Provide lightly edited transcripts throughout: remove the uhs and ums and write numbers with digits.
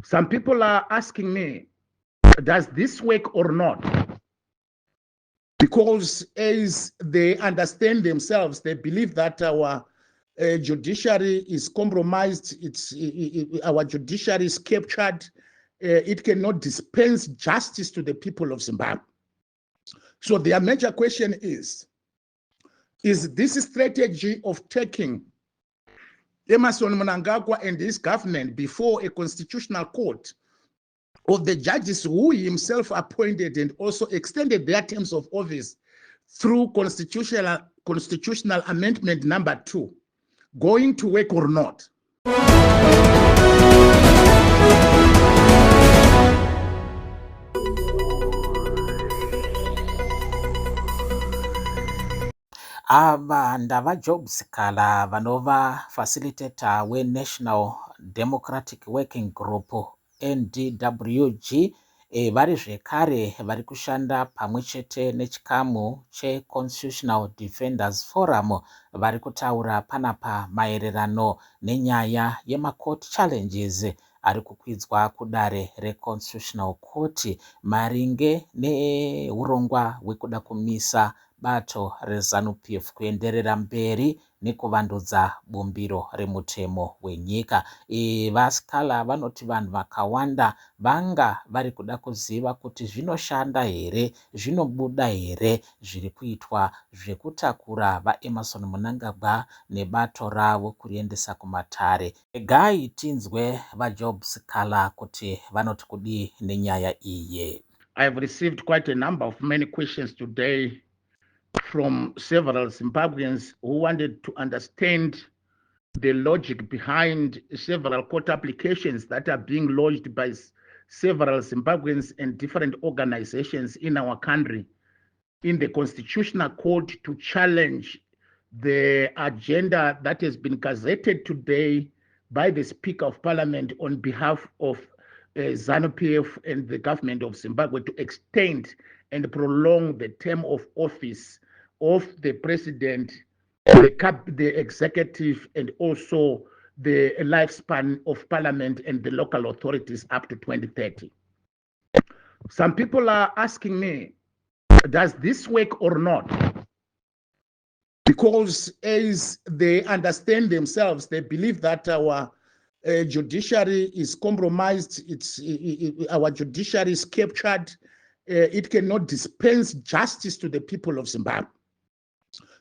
Some people are asking me, does this work or not? Because as they understand themselves, they believe that our judiciary is compromised, our judiciary is captured, it cannot dispense justice to the people of Zimbabwe. So their major question is this strategy of taking Emmerson Mnangagwa and his government before a constitutional court of the judges who he himself appointed and also extended their terms of office through constitutional amendment number 2, going to work or not? Ava ndava Job Sikhala vanova facilitator weNational Democratic Working Group NDWG vari zvekare vari kushanda pamwe chete nechikamu cheConstitutional Defenders Forum vari kutaura panapa maererano nenyaya yemacourt challenges ari kukwidzwa kudare reConstitutional Court maringe neurongwa hwekuda kumisa bato reZANU-PF kuenderera mberi nekuvandudza bumbiro remutemo wenyika. VaSikhala vanoti vanhu vakawanda vanga vari kuda kuziva kuti zvinoshanda here, zvinobuda here zviri kuitwa zvekutakura vaEmmerson Mnangagwa nebato ravo kuriendesa kumatare. Regai tinzwe vaJob Sikhala kuti vanoti kudii nenyaya iyi. I have received quite a number of many questions today from several Zimbabweans who wanted to understand the logic behind several court applications that are being lodged by several Zimbabweans and different organizations in our country in the Constitutional Court to challenge the agenda that has been gazetted today by the Speaker of Parliament on behalf of ZANU-PF and the government of Zimbabwe to extend and prolong the term of office of the president, the executive, and also the lifespan of parliament and the local authorities up to 2030. Some people are asking me, does this work or not? Because as they understand themselves, they believe that our judiciary is compromised, our judiciary is captured, it cannot dispense justice to the people of Zimbabwe.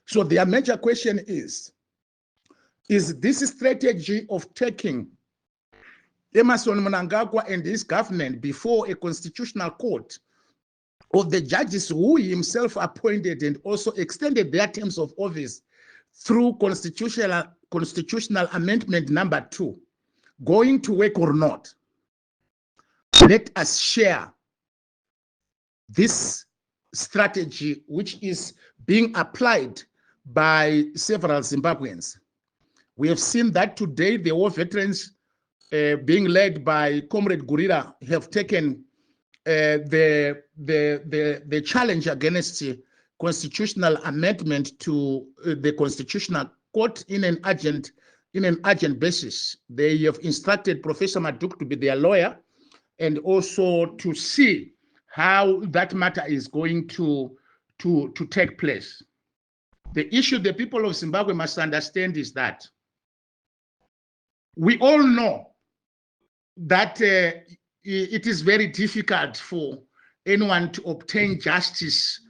So their major question is this strategy of taking Emmerson Mnangagwa and his government before a constitutional court of the judges who he himself appointed and also extended their terms of office through constitutional amendment number 2, going to work or not? Let us share this strategy which is being applied by several Zimbabweans. We have seen that today the war veterans being led by Comrade Gurira have taken the challenge against constitutional amendment to the Constitutional Court in an urgent basis. They have instructed Professor Maduk to be their lawyer and also to see how that matter is going to take place. The issue the people of Zimbabwe must understand is that we all know that it is very difficult for anyone to obtain justice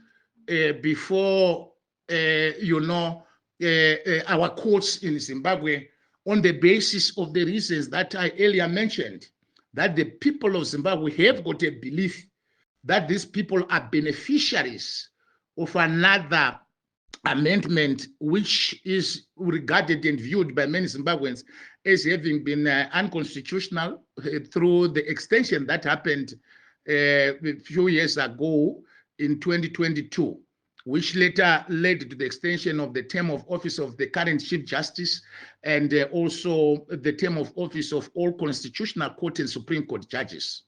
before our courts in Zimbabwe on the basis of the reasons that I earlier mentioned, that the people of Zimbabwe have got a belief that these people are beneficiaries of another amendment which is regarded and viewed by many Zimbabweans as having been unconstitutional through the extension that happened a few years ago in 2022, which later led to the extension of the term of office of the current Chief Justice and also the term of office of all Constitutional Court and Supreme Court judges.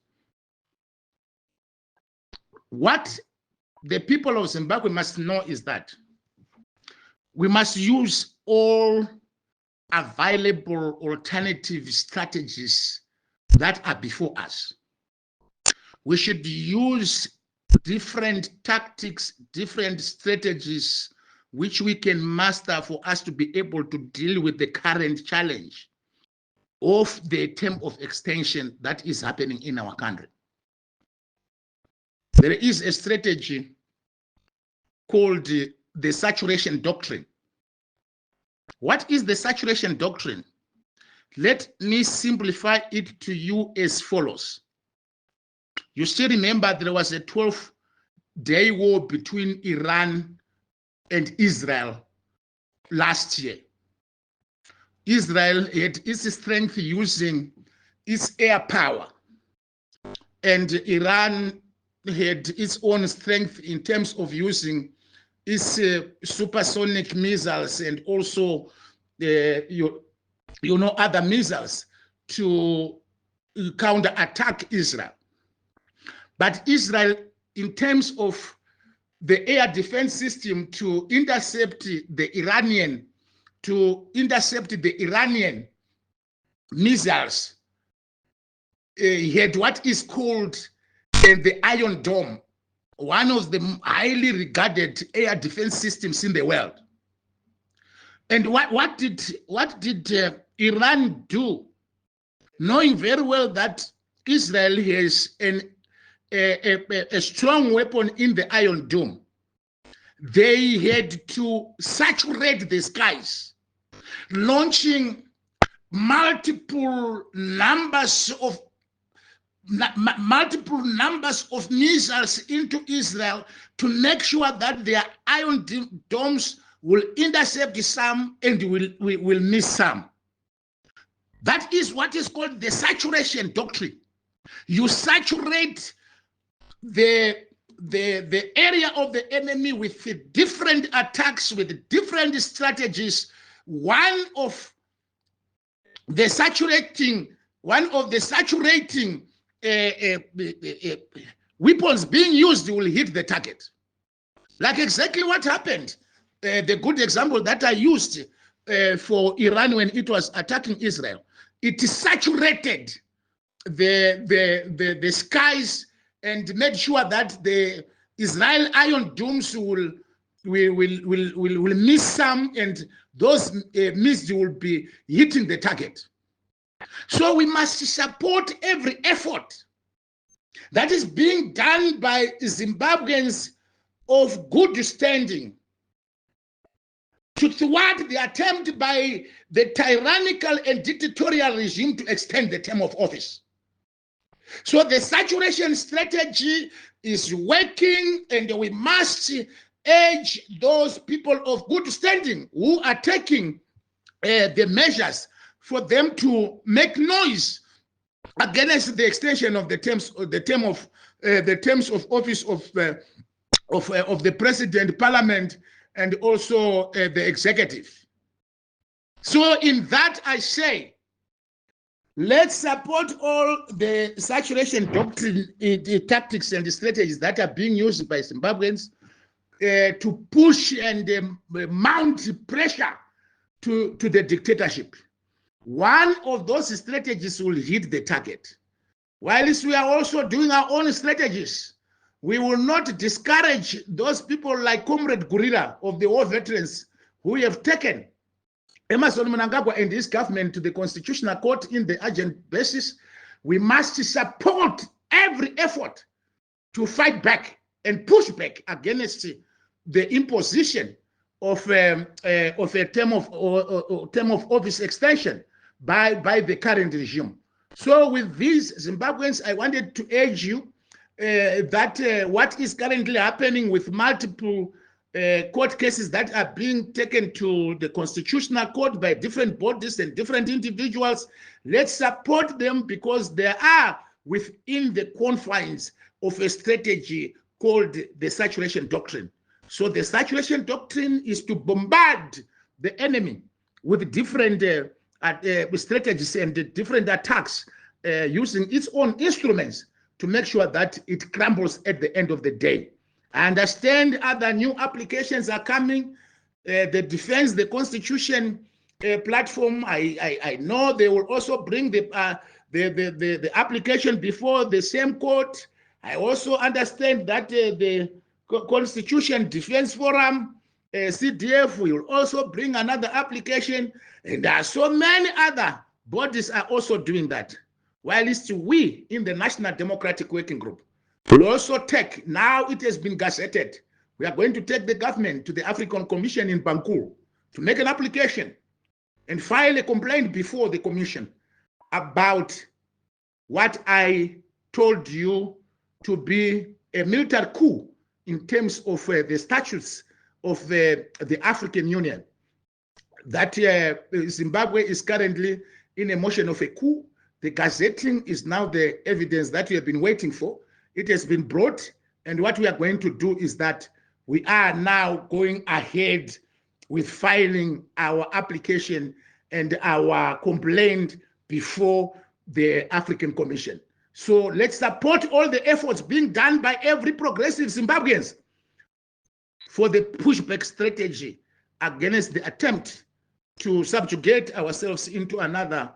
What the people of Zimbabwe must know is that we must use all available alternative strategies that are before us. We should use different tactics, different strategies, which we can master for us to be able to deal with the current challenge of the term of extension that is happening in our country. There is a strategy called the saturation doctrine. What is the saturation doctrine? Let me simplify it to you as follows. You still remember there was a 12-day war between Iran and Israel last year. Israel had its strength using its air power, and Iran had its own strength in terms of using its supersonic missiles and also other missiles to counterattack Israel. But Israel, in terms of the air defense system to intercept the Iranian missiles, had what is called the Iron Dome, one of the highly regarded air defense systems in the world. And what did Iran do? Knowing very well that Israel has a strong weapon in the Iron Dome, they had to saturate the skies, launching multiple numbers of missiles into Israel to make sure that their Iron Domes will intercept some and will miss some. That is what is called the saturation doctrine. You saturate the area of the enemy with different attacks, with different strategies. One of the saturating weapons being used will hit the target. Like exactly what happened. The good example that I used for Iran when it was attacking Israel, it saturated the skies and made sure that the Israel Iron Domes will miss some, and those missed will be hitting the target. So we must support every effort that is being done by Zimbabweans of good standing to thwart the attempt by the tyrannical and dictatorial regime to extend the term of office. So the saturation strategy is working, and we must urge those people of good standing who are taking the measures for them to make noise against the extension of the terms of office of the president, parliament, and also the executive. So in that I say, let's support all the saturation doctrine, the tactics and the strategies that are being used by Zimbabweans to push and mount pressure to the dictatorship. One of those strategies will hit the target. Whilst we are also doing our own strategies, we will not discourage those people like Comrade Gurira of the war veterans who have taken Emerson Mnangagwa and his government to the Constitutional Court in the urgent basis. We must support every effort to fight back and push back against the imposition of a term of office extension by the current regime. So with these Zimbabweans, I wanted to urge you that what is currently happening with multiple court cases that are being taken to the Constitutional Court by different bodies and different individuals, let's support them, because they are within the confines of a strategy called the saturation doctrine. So the saturation doctrine is to bombard the enemy with different strategies and different attacks using its own instruments to make sure that it crumbles at the end of the day. I understand other new applications are coming. The Defense the Constitution platform, I know they will also bring the the application before the same court. I also understand that the Constitution Defense Forum, CDF, will also bring another application, and there are so many other bodies are also doing that. While it's we in the National Democratic Working Group will also take, now it has been gazetted, we are going to take the government to the African Commission in Bangkok to make an application and file a complaint before the commission about what I told you to be a military coup in terms of the statutes of the African Union. That Zimbabwe is currently in a motion of a coup. The gazetting is now the evidence that we have been waiting for. It has been brought, and what we are going to do is that we are now going ahead with filing our application and our complaint before the African Commission. So let's support all the efforts being done by every progressive Zimbabweans for the pushback strategy against the attempt to subjugate ourselves into another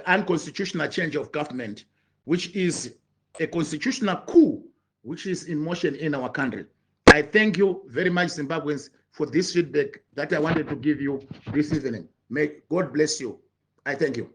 unconstitutional change of government, which is a constitutional coup, which is in motion in our country. I thank you very much, Zimbabweans, for this feedback that I wanted to give you this evening. May God bless you. I thank you.